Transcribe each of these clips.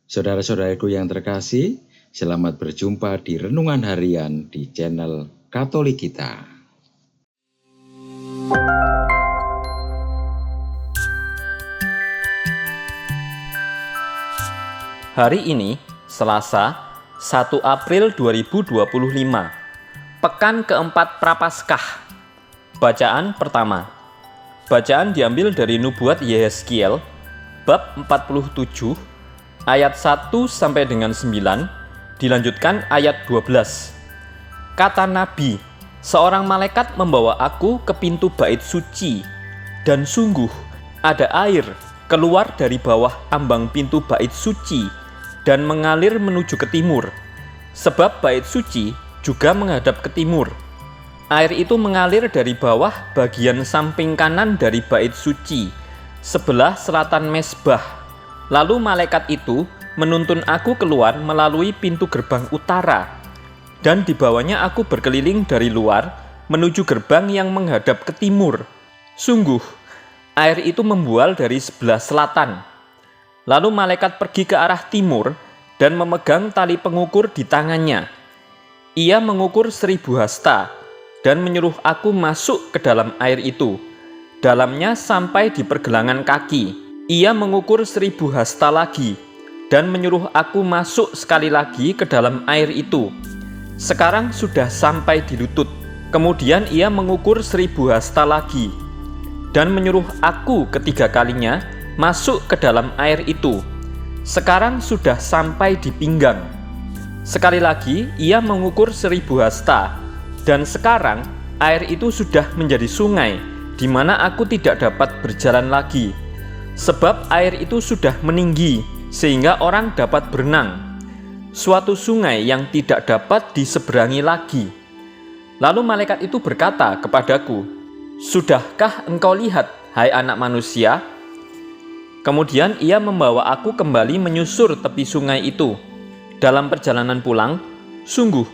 Saudara-saudaraku yang terkasih, selamat berjumpa di Renungan Harian di channel Katolik kita. Hari ini, Selasa, 1 April 2025, Pekan keempat Prapaskah. Bacaan pertama. Bacaan diambil dari Nubuat Yehezkiel, bab 47, ayat 1 sampai dengan 9, dilanjutkan ayat 12. Kata Nabi, seorang malaikat membawa aku ke pintu bait suci, dan sungguh ada air keluar dari bawah ambang pintu bait suci dan mengalir menuju ke timur, sebab bait suci juga menghadap ke timur. Air itu mengalir dari bawah bagian samping kanan dari bait suci, sebelah selatan mezbah. Lalu malaikat itu menuntun aku keluar melalui pintu gerbang utara, dan dibawanya aku berkeliling dari luar menuju gerbang yang menghadap ke timur. Sungguh, air itu membual dari sebelah selatan. Lalu malaikat pergi ke arah timur dan memegang tali pengukur di tangannya. Ia mengukur 1000 hasta dan menyuruh aku masuk ke dalam air itu, dalamnya sampai di pergelangan kaki. Ia mengukur 1000 hasta lagi dan menyuruh aku masuk sekali lagi ke dalam air itu. Sekarang sudah sampai di lutut. Kemudian ia mengukur 1000 hasta lagi dan menyuruh aku ketiga kalinya masuk ke dalam air itu. Sekarang sudah sampai di pinggang. Sekali lagi ia mengukur 1000 hasta, dan sekarang air itu sudah menjadi sungai di mana aku tidak dapat berjalan lagi, sebab air itu sudah meninggi sehingga orang dapat berenang. Suatu sungai yang tidak dapat diseberangi lagi. Lalu malaikat itu berkata kepadaku, "Sudahkah engkau lihat, hai anak manusia?" Kemudian ia membawa aku kembali menyusur tepi sungai itu. Dalam perjalanan pulang, sungguh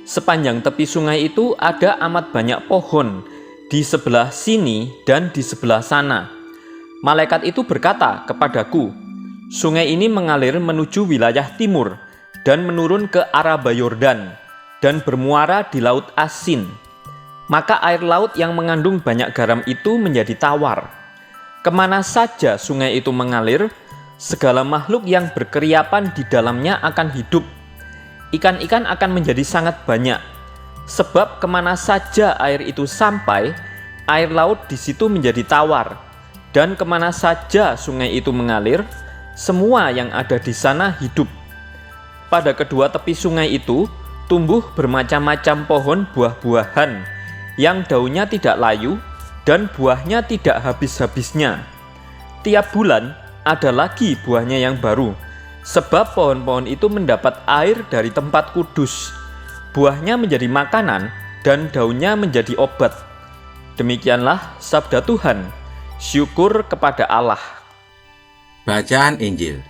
sepanjang tepi sungai itu ada amat banyak pohon di sebelah sini dan di sebelah sana. Malaikat itu berkata kepadaku, "Sungai ini mengalir menuju wilayah timur dan menurun ke Araba Yordan dan bermuara di Laut Asin. Maka air laut yang mengandung banyak garam itu menjadi tawar. Kemana saja sungai itu mengalir, segala makhluk yang berkeriapan di dalamnya akan hidup. Ikan-ikan akan menjadi sangat banyak, sebab kemana saja air itu sampai, air laut di situ menjadi tawar. Dan kemana saja sungai itu mengalir, semua yang ada di sana hidup." Pada kedua tepi sungai itu tumbuh bermacam-macam pohon buah-buahan, yang daunnya tidak layu dan buahnya tidak habis-habisnya. Tiap bulan ada lagi buahnya yang baru, sebab pohon-pohon itu mendapat air dari tempat kudus. Buahnya menjadi makanan dan daunnya menjadi obat. Demikianlah sabda Tuhan. Syukur kepada Allah. Bacaan Injil.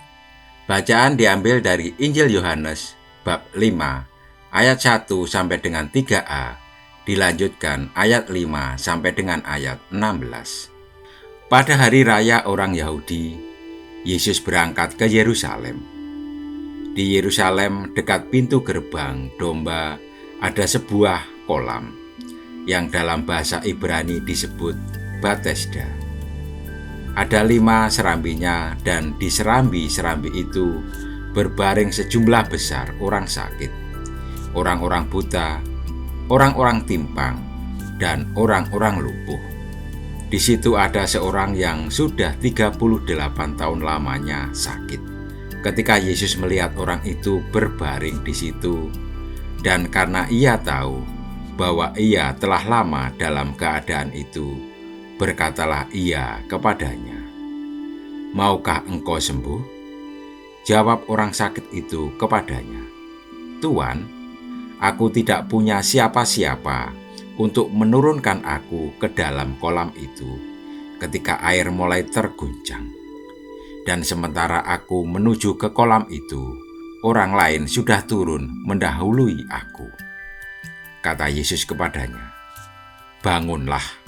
Bacaan diambil dari Injil Yohanes bab 5 ayat 1 sampai dengan 3a, dilanjutkan ayat 5 sampai dengan ayat 16. Pada hari raya orang Yahudi, Yesus berangkat ke Yerusalem. Di Yerusalem dekat pintu gerbang domba ada sebuah kolam yang dalam bahasa Ibrani disebut Bethesda. Ada 5 serambinya, dan di serambi-serambi itu berbaring sejumlah besar orang sakit, orang-orang buta, orang-orang timpang, dan orang-orang lumpuh. Di situ ada seorang yang sudah 38 tahun lamanya sakit. Ketika Yesus melihat orang itu berbaring di situ, dan karena ia tahu bahwa ia telah lama dalam keadaan itu, berkatalah ia kepadanya, "Maukah engkau sembuh?" Jawab orang sakit itu kepadanya, "Tuan, aku tidak punya siapa-siapa untuk menurunkan aku ke dalam kolam itu ketika air mulai terguncang. Dan sementara aku menuju ke kolam itu, orang lain sudah turun mendahului aku." Kata Yesus kepadanya, "Bangunlah,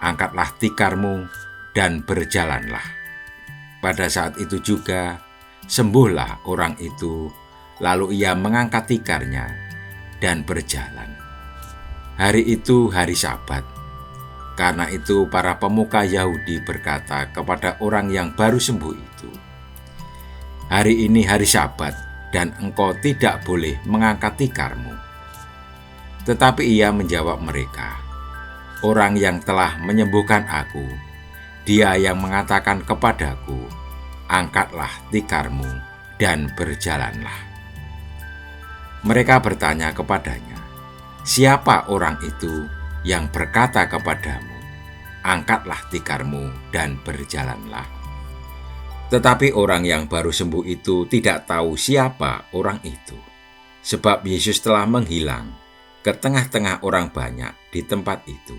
angkatlah tikarmu dan berjalanlah." Pada saat itu juga Sembuhlah orang itu, lalu ia mengangkat tikarnya dan berjalan. Hari itu hari Sabat. Karena itu para pemuka Yahudi berkata kepada orang yang baru sembuh itu, "Hari ini hari Sabat dan engkau tidak boleh mengangkat tikarmu." Tetapi ia menjawab mereka, "Orang yang telah menyembuhkan aku, dia yang mengatakan kepadaku, 'Angkatlah tikarmu dan berjalanlah.'" Mereka bertanya kepadanya, "Siapa orang itu yang berkata kepadamu, 'Angkatlah tikarmu dan berjalanlah'?" Tetapi orang yang baru sembuh itu tidak tahu siapa orang itu, sebab Yesus telah menghilang ke tengah-tengah orang banyak di tempat itu.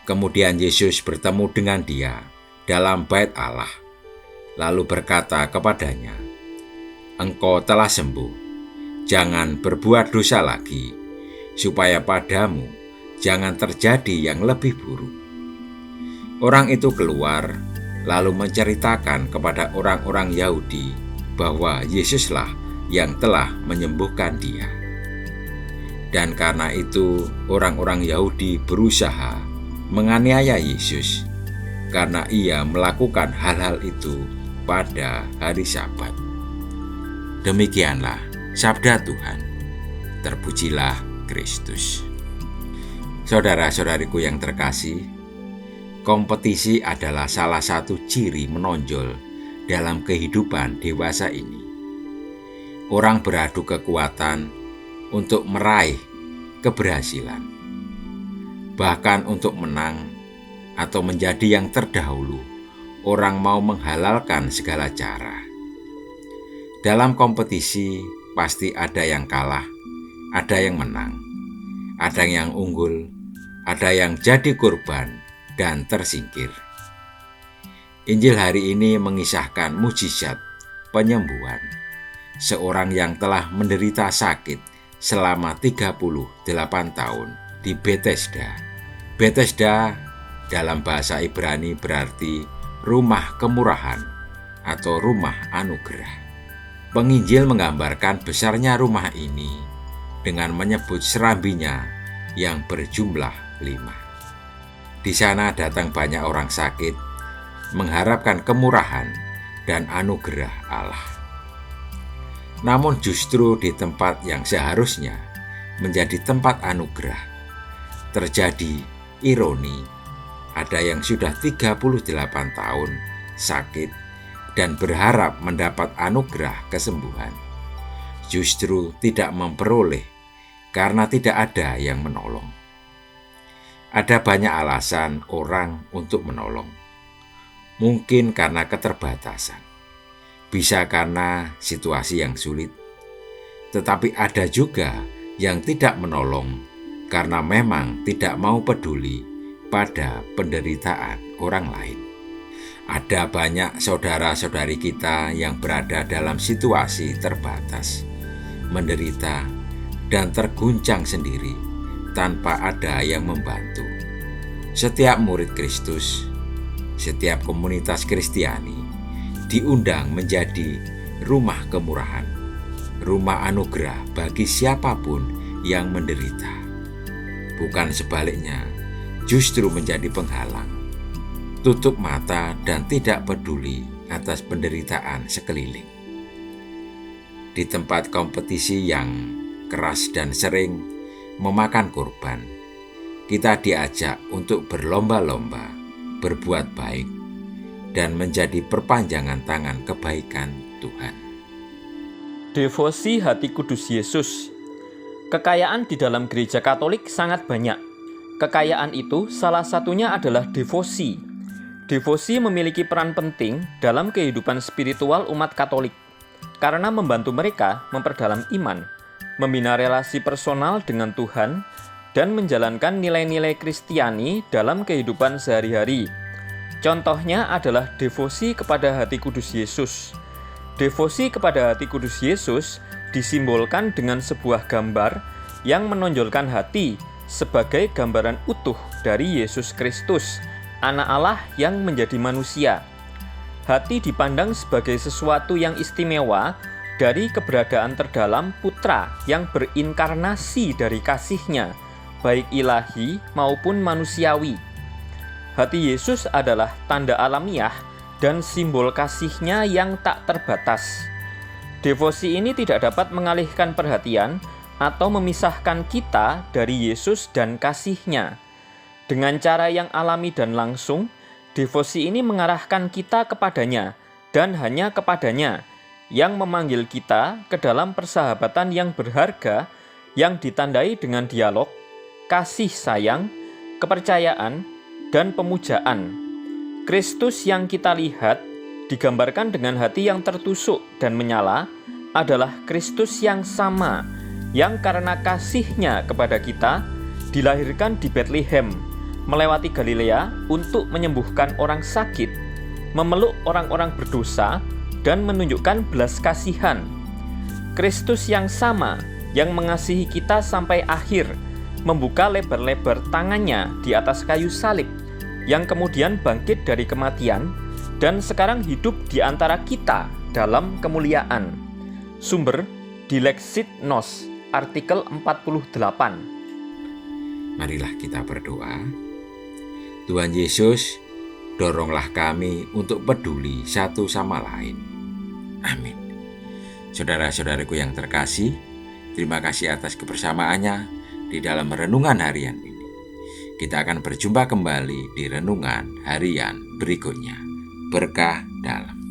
Kemudian Yesus bertemu dengan dia dalam bait Allah, lalu berkata kepadanya, "Engkau telah sembuh. Jangan berbuat dosa lagi, supaya padamu jangan terjadi yang lebih buruk." Orang itu keluar, lalu menceritakan kepada orang-orang Yahudi bahwa Yesuslah yang telah menyembuhkan dia. Dan karena itu orang-orang Yahudi berusaha menganiaya Yesus, karena ia melakukan hal-hal itu pada hari Sabat. Demikianlah sabda Tuhan. Terpujilah Kristus. Saudara-saudariku yang terkasih, kompetisi adalah salah satu ciri menonjol dalam kehidupan dewasa ini. Orang beradu kekuatan untuk meraih keberhasilan, bahkan untuk menang atau menjadi yang terdahulu. Orang mau menghalalkan segala cara. Dalam kompetisi pasti ada yang kalah, ada yang menang, ada yang unggul, ada yang jadi korban dan tersingkir. Injil hari ini mengisahkan mujizat penyembuhan seorang yang telah menderita sakit selama 38 tahun di Betesda. Betesda dalam bahasa Ibrani berarti rumah kemurahan atau rumah anugerah. Penginjil menggambarkan besarnya rumah ini dengan menyebut serambinya yang berjumlah 5. Di sana datang banyak orang sakit, mengharapkan kemurahan dan anugerah Allah. Namun justru di tempat yang seharusnya menjadi tempat anugerah, terjadi ironi. Ada yang sudah 38 tahun sakit dan berharap mendapat anugerah kesembuhan, justru tidak memperoleh karena tidak ada yang menolong. Ada banyak alasan orang untuk menolong. Mungkin karena keterbatasan, bisa karena situasi yang sulit, tetapi ada juga yang tidak menolong karena memang tidak mau peduli pada penderitaan orang lain. Ada banyak saudara-saudari kita yang berada dalam situasi terbatas, menderita, dan terguncang sendiri tanpa ada yang membantu. Setiap murid Kristus, setiap komunitas Kristiani diundang menjadi rumah kemurahan, rumah anugerah bagi siapapun yang menderita. Bukan sebaliknya, justru menjadi penghalang, tutup mata dan tidak peduli atas penderitaan sekeliling. Di tempat kompetisi yang keras dan sering memakan korban, kita diajak untuk berlomba-lomba, berbuat baik, dan menjadi perpanjangan tangan kebaikan Tuhan. Devosi hati kudus Yesus. Kekayaan di dalam gereja Katolik sangat banyak. Kekayaan itu salah satunya adalah devosi. Devosi memiliki peran penting dalam kehidupan spiritual umat Katolik karena membantu mereka memperdalam iman, membina relasi personal dengan Tuhan, dan menjalankan nilai-nilai Kristiani dalam kehidupan sehari-hari. Contohnya adalah devosi kepada hati kudus Yesus. Devosi kepada hati kudus Yesus disimbolkan dengan sebuah gambar yang menonjolkan hati sebagai gambaran utuh dari Yesus Kristus, Anak Allah yang menjadi manusia. hati dipandang sebagai sesuatu yang istimewa dari keberadaan terdalam Putra yang berinkarnasi dari kasih-Nya, baik ilahi maupun manusiawi. Hati Yesus adalah tanda alamiah dan simbol kasih-Nya yang tak terbatas. Devosi ini tidak dapat mengalihkan perhatian atau memisahkan kita dari Yesus dan kasih-Nya. Dengan cara yang alami dan langsung, devosi ini mengarahkan kita kepadanya dan hanya kepadanya, yang memanggil kita ke dalam persahabatan yang berharga yang ditandai dengan dialog, kasih sayang, kepercayaan, dan pemujaan. Kristus yang kita lihat digambarkan dengan hati yang tertusuk dan menyala adalah Kristus yang sama, yang karena kasih-Nya kepada kita dilahirkan di Bethlehem, melewati Galilea untuk menyembuhkan orang sakit, memeluk orang-orang berdosa, dan menunjukkan belas kasihan. Kristus yang sama, yang mengasihi kita sampai akhir, membuka lebar-lebar tangannya di atas kayu salib, yang kemudian bangkit dari kematian, dan sekarang hidup di antara kita dalam kemuliaan. Sumber di Lexit Nos, artikel 48. Marilah kita berdoa. Tuhan Yesus, doronglah kami untuk peduli satu sama lain. Amin. Saudara-saudaraku yang terkasih, terima kasih atas kebersamaannya di dalam renungan harian ini. Kita akan berjumpa kembali di renungan harian berikutnya. Berkah dalam.